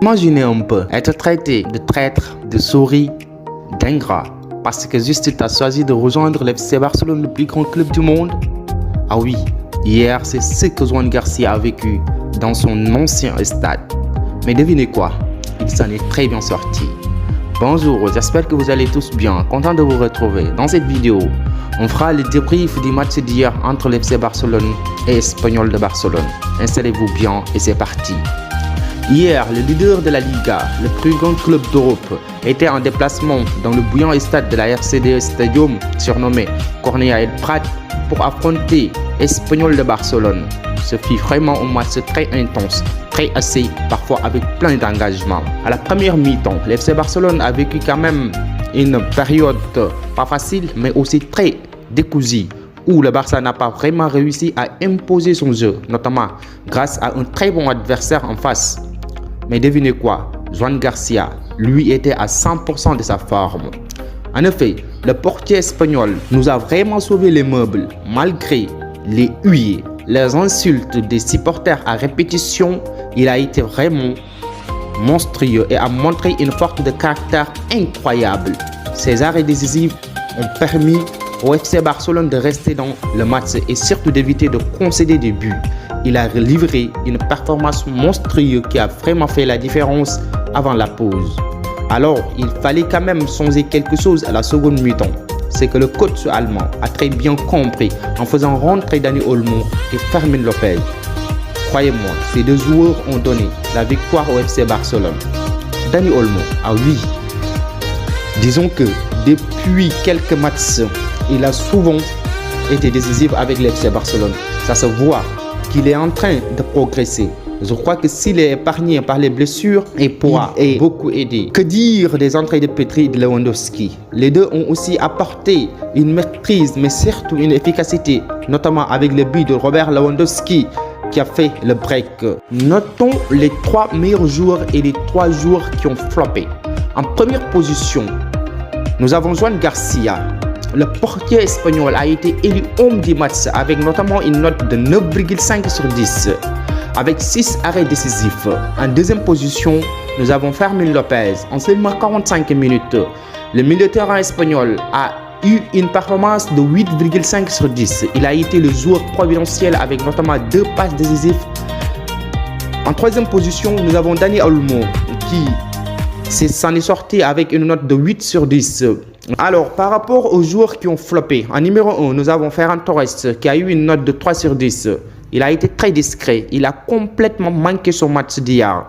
Imaginez un peu être traité de traître, de souris, d'ingrat, parce que juste tu as choisi de rejoindre l'FC Barcelone, le plus grand club du monde. Ah oui, hier c'est ce que Joan Garcia a vécu dans son ancien stade. Mais devinez quoi, il s'en est très bien sorti. Bonjour, j'espère que vous allez tous bien, content de vous retrouver. Dans cette vidéo, on fera le débrief du match d'hier entre l'FC Barcelone et Espanyol de Barcelone. Installez-vous bien et c'est parti. Hier, le leader de la Liga, le plus grand club d'Europe, était en déplacement dans le bouillant stade de la RCD Stadium, surnommé Cornellà El Prat, pour affronter Espanyol de Barcelone. Ce fut vraiment un match très intense, très assez, parfois avec plein d'engagement. À la première mi-temps, l'FC Barcelone a vécu quand même une période pas facile, mais aussi très décousue, où le Barça n'a pas vraiment réussi à imposer son jeu, notamment grâce à un très bon adversaire en face. Mais devinez quoi, Joan Garcia, lui, était à 100% de sa forme. En effet, le portier espagnol nous a vraiment sauvé les meubles, malgré les huées, les insultes des supporters à répétition. Il a été vraiment monstrueux et a montré une force de caractère incroyable. Ses arrêts décisifs ont permis au FC Barcelone de rester dans le match et surtout d'éviter de concéder des buts. Il a livré une performance monstrueuse qui a vraiment fait la différence avant la pause. Alors, il fallait quand même changer quelque chose à la seconde mi-temps. C'est que le coach allemand a très bien compris en faisant rentrer Dani Olmo et Fermín López. Croyez-moi, ces deux joueurs ont donné la victoire au FC Barcelone. Dani Olmo, ah oui, disons que depuis quelques matchs, il a souvent été décisif avec le FC Barcelone. Ça se voit qu'il est en train de progresser. Je crois que s'il est épargné par les blessures, il pourra beaucoup aider. Que dire des entrées de Pedri et de Lewandowski? Les deux ont aussi apporté une maîtrise, mais surtout une efficacité, notamment avec le but de Robert Lewandowski qui a fait le break. Notons les 3 meilleurs joueurs et les 3 joueurs qui ont floppé. En première position, nous avons Joan Garcia. Le portier espagnol a été élu homme du match avec notamment une note de 9,5 sur 10 avec 6 arrêts décisifs. En deuxième position, nous avons Fermín López. En seulement 45 minutes, le milieu de terrain espagnol a eu une performance de 8,5 sur 10. Il a été le joueur providentiel avec notamment 2 passes décisives. En troisième position, nous avons Dani Olmo qui s'en est sorti avec une note de 8 sur 10. Alors, par rapport aux joueurs qui ont floppé, en numéro 1, nous avons Ferran Torres qui a eu une note de 3 sur 10. Il a été très discret. Il a complètement manqué son match d'hier.